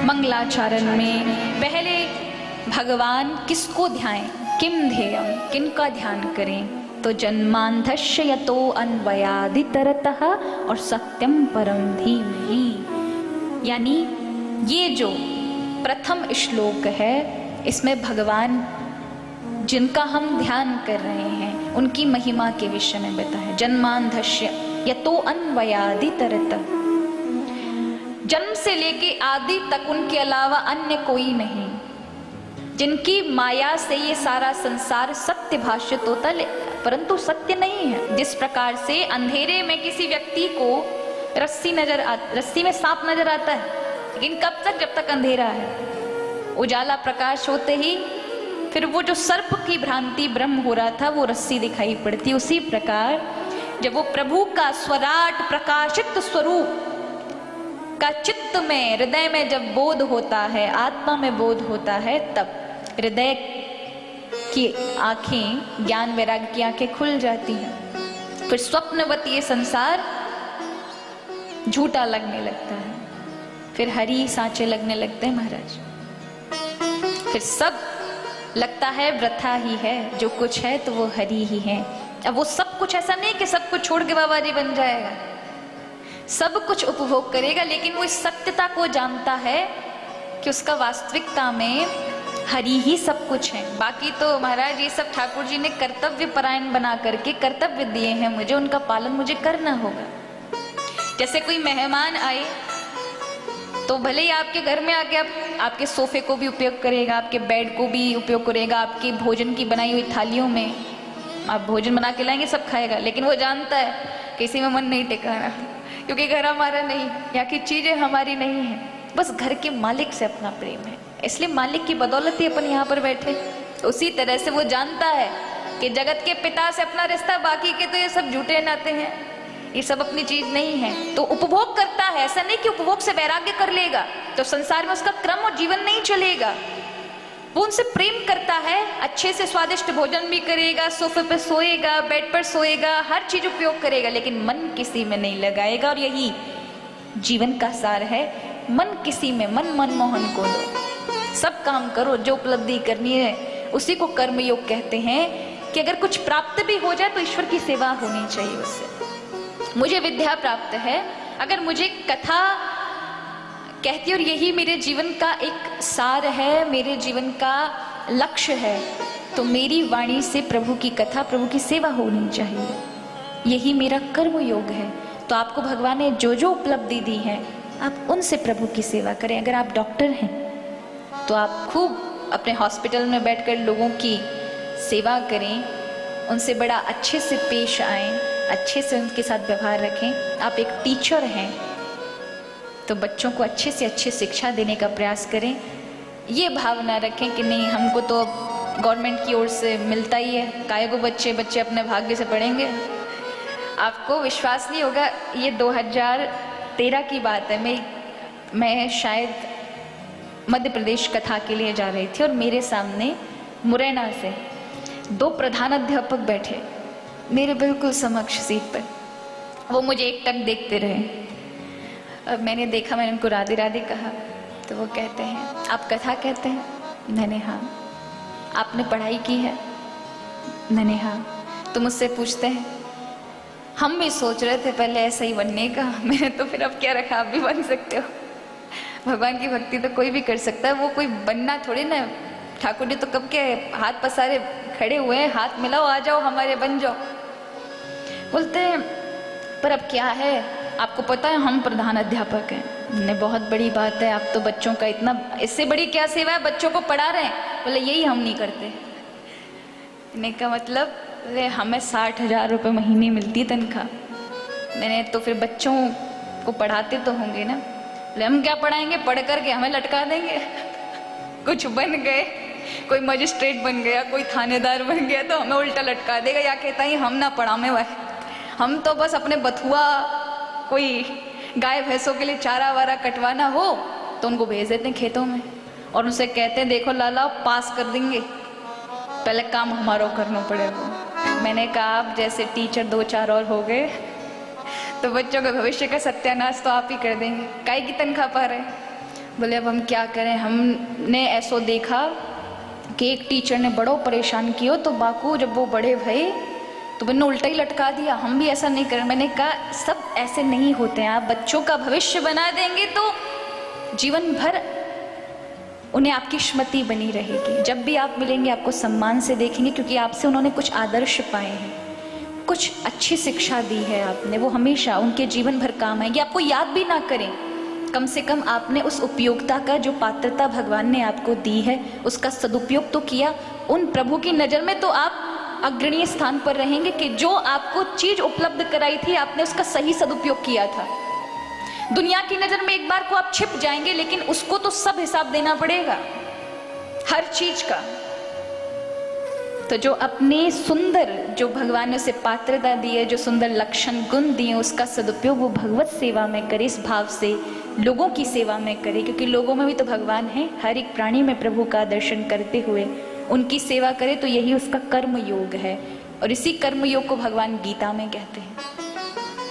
मंगलाचरण में पहले भगवान किसको ध्याएं, किम ध्येयम, किनका ध्यान करें? तो जन्मांधस्य यतो अन्वयादितरतः और सत्यम परम धीमहि। यानी ये जो प्रथम श्लोक है इसमें भगवान जिनका हम ध्यान कर रहे हैं उनकी महिमा के विषय में बताया। जन्मांधस्य यतो अन्वयादितरतः, जन्म से लेके आदि तक उनके अलावा अन्य कोई नहीं, जिनकी माया से ये सारा संसार सत्य भाषित होता है परंतु सत्य नहीं है। जिस प्रकार से अंधेरे में किसी व्यक्ति को रस्सी में सांप नजर आता है, लेकिन कब तक? जब तक अंधेरा है। उजाला प्रकाश होते ही फिर वो जो सर्प की भ्रांति ब्रह्म हो रहा था वो रस्सी दिखाई पड़ती। उसी प्रकार जब वो प्रभु का स्वराट प्रकाशित स्वरूप का चित्त में, हृदय में जब बोध होता है, आत्मा में बोध होता है, तब हृदय की आंखें, ज्ञान वैराग्य की आंखें खुल जाती हैं। फिर स्वप्नवत ये संसार झूठा लगने लगता है, फिर हरी सांचे लगने लगते हैं महाराज। फिर सब लगता है वृथा ही है, जो कुछ है तो वो हरी ही है। अब वो सब कुछ ऐसा नहीं कि सब कुछ छोड़ के बाबा जी बन जाएगा, सब कुछ उपभोग करेगा, लेकिन वो इस सत्यता को जानता है कि उसका वास्तविकता में हरि ही सब कुछ है। बाकी तो महाराज ये सब ठाकुर जी ने कर्तव्य परायण बना करके कर्तव्य दिए हैं मुझे, उनका पालन मुझे करना होगा। जैसे कोई मेहमान आए तो भले ही आपके घर में आके आपके सोफे को भी उपयोग करेगा, आपके बेड को भी उपयोग करेगा, आपके भोजन की बनाई हुई थालियों में आप भोजन बना के लाएंगे, सब खाएगा, लेकिन वो जानता है किसी में मन नहीं टिकाना, क्योंकि घर हमारा नहीं, यहाँ की चीजें हमारी नहीं है, बस घर के मालिक से अपना प्रेम है, इसलिए मालिक की बदौलत ही अपन यहाँ पर बैठे। उसी तरह से वो जानता है कि जगत के पिता से अपना रिश्ता, बाकी के तो ये सब झूठे नाते हैं, ये सब अपनी चीज नहीं है, तो उपभोग करता है। ऐसा नहीं कि उपभोग से वैराग्य कर लेगा तो संसार में उसका क्रम और जीवन नहीं चलेगा। वो उनसे प्रेम करता है, अच्छे से स्वादिष्ट भोजन भी करेगा, सोफे पे सोएगा, बेड पर सोएगा, हर चीज उपयोग करेगा, लेकिन मन किसी में नहीं लगाएगा। और यही जीवन का सार है, मन किसी में, मन मनमोहन को दो, सब काम करो, जो उपलब्धि करनी है उसी को कर्मयोग कहते हैं। कि अगर कुछ प्राप्त भी हो जाए तो ईश्वर की सेवा होनी चाहिए उससे। मुझे विद्या प्राप्त है, अगर मुझे कथा कहती है और यही मेरे जीवन का एक सार है, मेरे जीवन का लक्ष्य है, तो मेरी वाणी से प्रभु की कथा, प्रभु की सेवा होनी चाहिए, यही मेरा कर्म योग है। तो आपको भगवान ने जो जो उपलब्धि दी है आप उनसे प्रभु की सेवा करें। अगर आप डॉक्टर हैं तो आप खूब अपने हॉस्पिटल में बैठकर लोगों की सेवा करें, उनसे बड़ा अच्छे से पेश आएं, अच्छे से उनके साथ व्यवहार रखें। आप एक टीचर हैं तो बच्चों को अच्छे से अच्छी शिक्षा देने का प्रयास करें। ये भावना रखें कि नहीं, हमको तो गवर्नमेंट की ओर से मिलता ही है, काहे को बच्चे अपने भाग्य से पढ़ेंगे। आपको विश्वास नहीं होगा, ये 2013 की बात है, मैं शायद मध्य प्रदेश कथा के लिए जा रही थी और मेरे सामने मुरैना से 2 प्रधान अध्यापक बैठे मेरे बिल्कुल समक्ष सीट पर। वो मुझे एकटक देखते रहे। अब मैंने देखा, मैंने उनको राधे राधे कहा तो वो कहते हैं आप कथा कहते हैं? मैंने हाँ। आपने पढ़ाई की है? मैंने हाँ। तो मुझसे पूछते हैं हम भी सोच रहे थे पहले ऐसा ही बनने का। मैंने तो फिर अब क्या रखा, आप भी बन सकते हो। भगवान की भक्ति तो कोई भी कर सकता है, वो कोई बनना थोड़ी ना। ठाकुर जी तो कब के हाथ पसारे खड़े हुए हैं, हाथ मिलाओ, आ जाओ हमारे बन जाओ। बोलते हैं पर अब क्या है, आपको पता है हम प्रधान अध्यापक हैं। ने बहुत बड़ी बात है, आप तो बच्चों का इतना, इससे बड़ी क्या सेवा है, बच्चों को पढ़ा रहे हैं। बोले यही हम नहीं करते। ने का मतलब हमें 60,000 रुपये महीने मिलती तनख्वाह। मैंने तो फिर बच्चों को पढ़ाते तो होंगे ना। बोले हम क्या पढ़ाएंगे, पढ़ करके हमें लटका देंगे। कुछ बन गए, कोई मजिस्ट्रेट बन गया, कोई थानेदार बन गया तो हमें उल्टा लटका देगा, या कहता ही हम ना पढ़ामे वह, हम तो बस अपने बथुआ, कोई गाय भैंसों के लिए चारा वारा कटवाना हो तो उनको भेज देते हैं खेतों में और उनसे कहते हैं देखो लाला पास कर देंगे, पहले काम हमारा करना पड़ेगा। मैंने कहा आप जैसे टीचर 2-4 और हो गए तो बच्चों के भविष्य का सत्यानाश तो आप ही कर देंगे, काहे की तनख्वाह पा रहे। बोले अब हम क्या करें, हमने ऐसो देखा कि एक टीचर ने बड़ो परेशान किया, तो बाकू जब वो बड़े भये तो मैंने उल्टा ही लटका दिया, हम भी ऐसा नहीं करें। मैंने कहा सब ऐसे नहीं होते हैं, आप बच्चों का भविष्य बना देंगे तो जीवन भर उन्हें आपकी स्मृति बनी रहेगी। जब भी आप मिलेंगे आपको सम्मान से देखेंगे, क्योंकि आपसे उन्होंने कुछ आदर्श पाए हैं, कुछ अच्छी शिक्षा दी है आपने, वो हमेशा उनके जीवन भर काम आएगी। आपको याद भी ना करें, कम से कम आपने उस उपयोगिता का, जो पात्रता भगवान ने आपको दी है, उसका सदुपयोग तो किया। उन प्रभु की नज़र में तो आप अग्रणीय स्थान पर रहेंगे कि जो आपको चीज उपलब्ध कराई थी आपने उसका सही सदुपयोग किया था। दुनिया की नज़र में एक बार को आप छिप जाएंगे, लेकिन उसको तो सब हिसाब देना पड़ेगा हर चीज का। तो जो अपने सुंदर, जो भगवान ने उसे पात्रता दी है, जो सुंदर लक्षण गुण दिए, उसका सदुपयोग वो भगवत सेवा में करे, इस भाव से लोगों की सेवा में करे, क्योंकि लोगों में भी तो भगवान है। हर एक प्राणी में प्रभु का दर्शन करते हुए उनकी सेवा करे, तो यही उसका कर्म योग है। और इसी कर्म योग को भगवान गीता में कहते हैं।